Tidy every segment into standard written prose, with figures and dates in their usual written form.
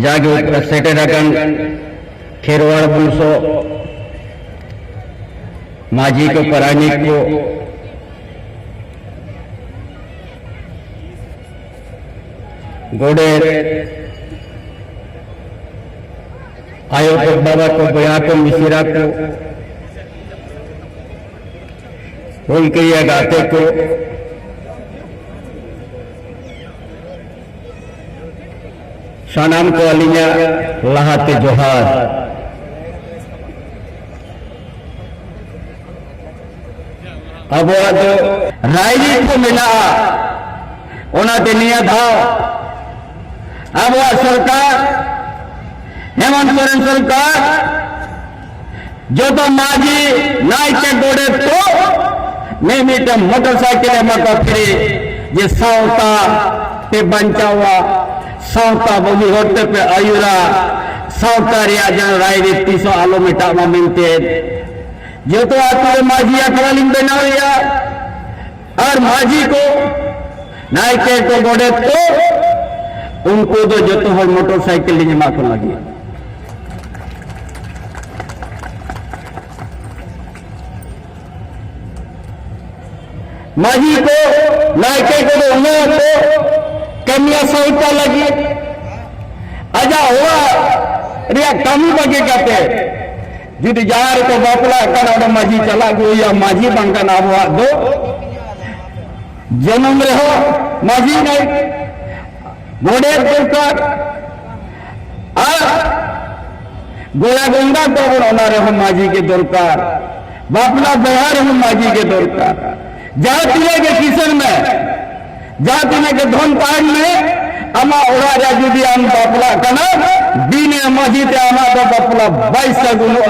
जागे सेटेराकान खेरवाड़ बुंसो माजी को परानिक को गोडे आयो को बाबा को बया को मिसिरा को उनके ये गाते को सानाम को अलिया लहाते जोहार अब रायजी को मिला ओना दिनिया था अब सरकार हेमंत सोरेन सरकार जो तो माजी नाई के गोड़े तो मैं मीटे मोटरसाइकिल मत फिरी ये सावता पे बंचावा सावता बगी होते पे आयुरा सावता रिया जन राय रीति सो आलो मिटा मिलते जो तो आते माजी अखरालिंग बना लिया और माजी को नाई के को गोड़े तो उनको तो जो तो हर मोटरसाइकिल जमा को लगी माजी को नायके को तो उन्हें को कमिया सौता लगी आजा हुआ रिया कमी बगे कहते जिद जार को बापला कनाडा माजी चला गो या माजी बंका ना हुआ दो जन्म रहो माजी नहीं घोड़े दरकार गोया गंगा तो होना रहो माजी के दरकार बापला बिहार हो माजी के दरकार जाति के किशन में जाति के धन पान में अमा ओरा जुदी आम बापला कना दीने माजी ते अमा तो बापला 22 गुनो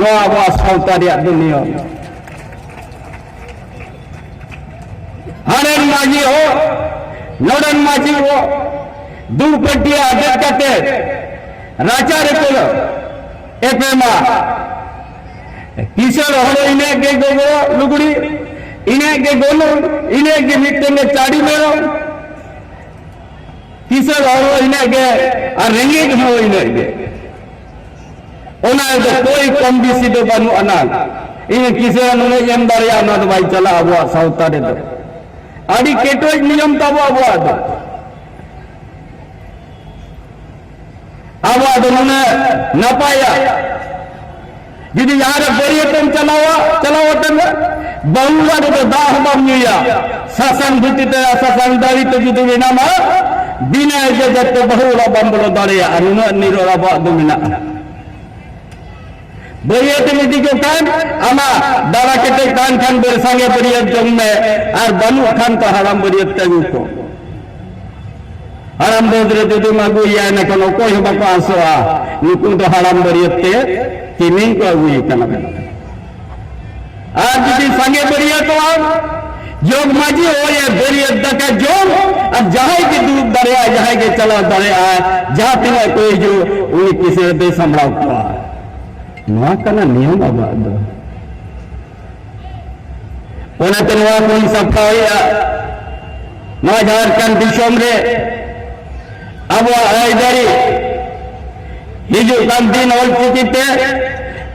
नोआ वा सावतारिया दुनिया हरन माजी हो नोडन माजी हो दूपटिया आदत करते राचार को एपेमा किशोर हो इन्हें के गोगो लुगड़ी इन्हें के गोलो इन्हें के मिट्टे में चाड़ी में किशोर हो इन्हें के रेंगे हो इन्हें के उन्हें तो कोई कम बेसी तो बनू अनाल इन्हें किशोर उन्हें यम दरिया ना तो भाई चला अब सावतारे तो आदि केटो नियम तब अब अब उन्होंने न पाया जिदी यार पर्यटन चलावा बहुला तो दाह बमिया शासन भूतित शासन दारी तो जुदी विनामा बिना जगत बहुला बंबलो दारिया अनुना निरोला बादुमिना पर्यटन निधि को कान अमा दारा केटे कान खान बेर संगे पर्यटन में और बनु खान तो हराम पर्यटन को हराम बोदरे जुदी मागु या न कोनो कोई बाको आसोआ नुकु तो हराम पर्यटन तीन को अगुई कना आज जुदी संगे पर्यटन योग माजी हो या पर्यटन का जोग अब जहाँ के दूध दरिया जहाँ के चला दरिया जहाँ तिना कोई जो उन्हें किसी दे संभला हुआ नवा कना नियम अब उन्हें तो नवा कोई सबका या नवा झारखंड दिशों रे अब आयदारी हिजू कम दिन और चिकिते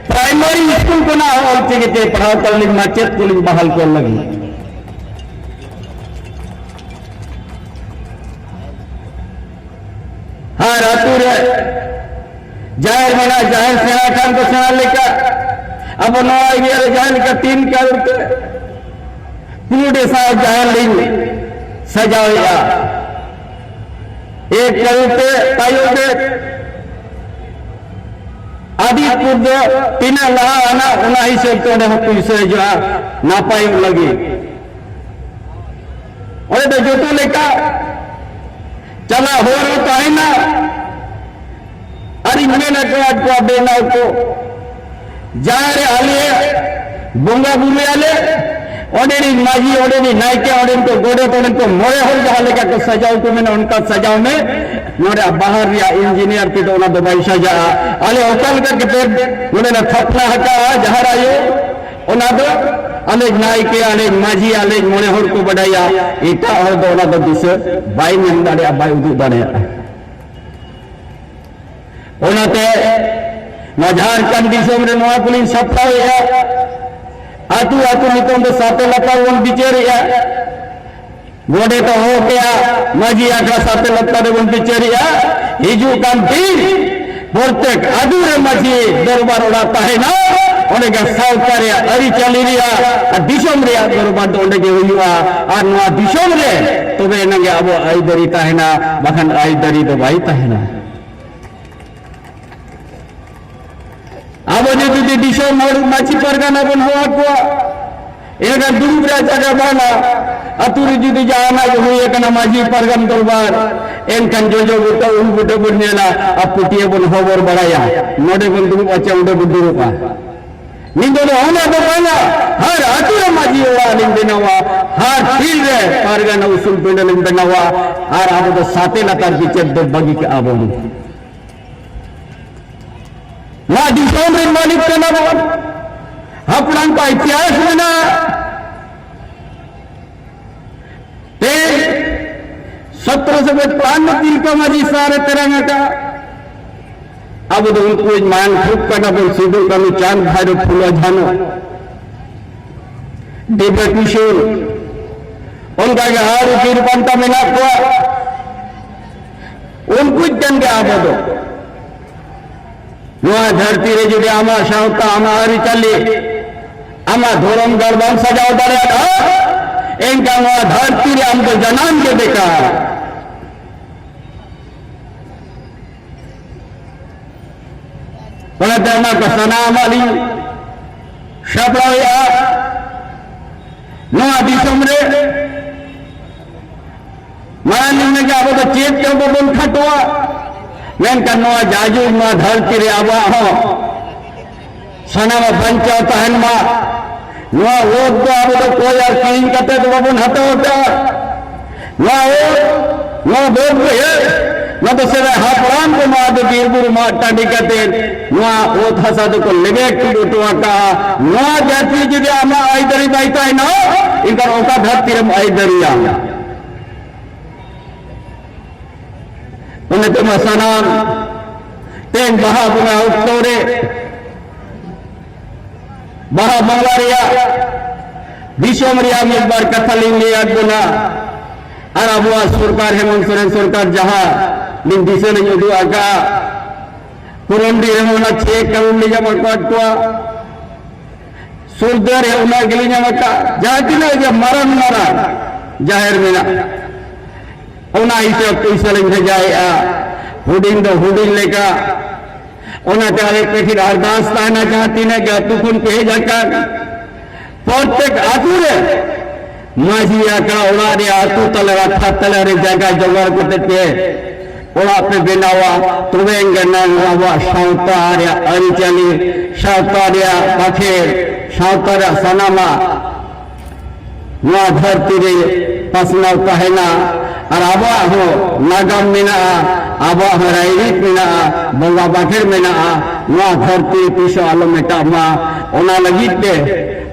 प्राइमरी स्कूल को ना और चिकिते पढ़ाओ करने माचेत को बहाल कर लगी हाँ रातूर जाहिर मना जाहिर सेना खान को सेना लेकर अब नवा जाहिर का 3 करोड़ पूरे साहब जाहिर लिंग सजाया 1 करोड़ पे ताइयों पे आदिपुर जो तीना लहा आना उना ही से तो ने से जो ना पाई लगी और तो जो तो लेका चला हो रो तो है ना अरे मैं ना को देना को जा रे आले बोंगा बुले आले ओडेनी माजी ओडेनी नायके ओडेन को गोडे तोड़न को मोरे हो जहां लेका को सजाओ को मैंने उनका सजाओ में नोरे बाहर या इंजीनियर की तो ना दबाई सजा आले ओकल करके पेट नोरे ना थपना हका जहां आयो ओना दो आले नायके आले माजी आले मोरे हो को बडाया इटा हो दो ना तो दिसे बाई में दाड़े बाई उदु दाड़े ओनाते झारखंड दिसम रे नवा कुलिन सप्ताह आतु आतु नितों दो साते लता वन बिचेरिया गोडे तो हो गया माजी आखड़ा साते लता रे वन बिचेरिया हिजू कान दिन प्रत्येक आदुरे माजी दरबार उड़ाता है ना उन्हें का सावकार या अरी चली रिया दिशम रिया दरबार तो उन्हें के हुआ और नवा दिशम रे तो वे नंगे अब आई दरी ताहेना बखन आई दरी तो भाई ताहेना अब जो दिशम और माची परगाना बन हुआ को एक दूसरा जगह बाला अतुरी जुदी जाना जो हुई एक माजी परगन दरबार एनकन जो बुटा उन बुटे बुनेला अब पुटिए बन होवर बढ़ाया नोडे बन दुम अच्छा उडे बुड्डू रूपा निंदोले होना तो पाना हर अतुरे माजी हुआ निंदनवा हर फील रे परगन उसूल पिंड निंदनवा हर अब तो साते लतार पीछे दो बगी के आबोनी ना दिशों में मालिक का ना बोल हपड़ांग का इतिहास में ना ते 1752 का माजी सारे तेरंगा का अब तो उनको मान खूब करना बोल सीधो का मी चांद भाई फूलो जानो दिव्य किशोर उनका हर उकीर पंता में ना हुआ उनको जन के आप दो नवा धरती रे जुदे आमा शावता आमा हरी चली आमा धोरम गरबान सजाओ दरे इनका नवा धरती रे हमको जनान के देखा पलटना का सनाम अली शबराया नवा दिसम रे मानी में क्या बोलते चेत के बोल खटवा मेनका नवा जाजू मा धरती रे आवा हो सना में पंचा तहन मा नवा वोट तो अब तो कोई यार तीन कते तो बबन हटा होता नवा वोट है न तो सेवा हापराम को मा तो गिरबुर मा टाडी कते नवा वोट हसा तो को लेगे टू तो का नवा जाति जुदे आमा आइदरी बाइता है ना इनका ओका धरती रे आइदरिया उन्हें तो मसानाम तेन बहा बुना उत्तोरे बहा मंगलारिया विश्वमरिया में एक बार कथा लिंगे अगुना और अब वह सरकार हेमंत सोरेन सरकार जहां लिंग दिसे नहीं उधु आका पुरंडी हेमंत चेक करूँ लिया मरकाटवा सुरदर है उन्हें गिलिया मरका जाती ना जब मरण मरा जाहिर में ना उना इसे पैसा लेके जाए हुडिंग तो हुडिंग लेका उना चाहे पेठी अरदास कहना चाहती ना कि तुकुन कहे जाकर प्रत्येक आतुरे माजी आका उड़ा रे आतु तले रखा तले रे जगह जगह को देते उड़ा पे बिनावा तुवेंगे ना हुआ शाउतारिया अरिचली शाउतारिया पखेर शाउतारिया सनामा ना धरती रे पसना कहना और आबा हो नागम मिना आबा हो राइरिक मिना बंगा बाखेर मिना ना धरती पीछे आलो मेटा मा ओना लगीते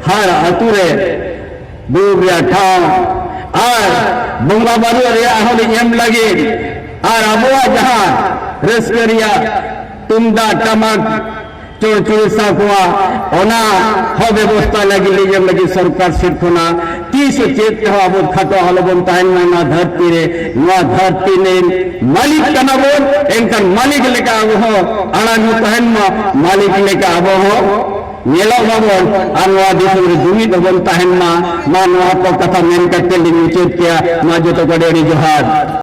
हर अतुरे दूरिया ठाव और बंगा बारू रिया होली एम लगे और आबा जहां रेस्करिया तुमदा टमक चोर चोर साकुआ ओना हो व्यवस्था लगी लीजिए लगी सरकार सिर्फना तीस चेत के हो अब खतो हलो बनता है ना धरती रे ना धरती ने मालिक कना बोल इनका मालिक लेके अब हो आना नु तहन मालिक लेके अब हो नेला बाबोल अनवा दिसुर दुमी तो बनता है ना नवा तो कथा मेन कटे लिंग चेत किया ना जो तो गडेरी जोहार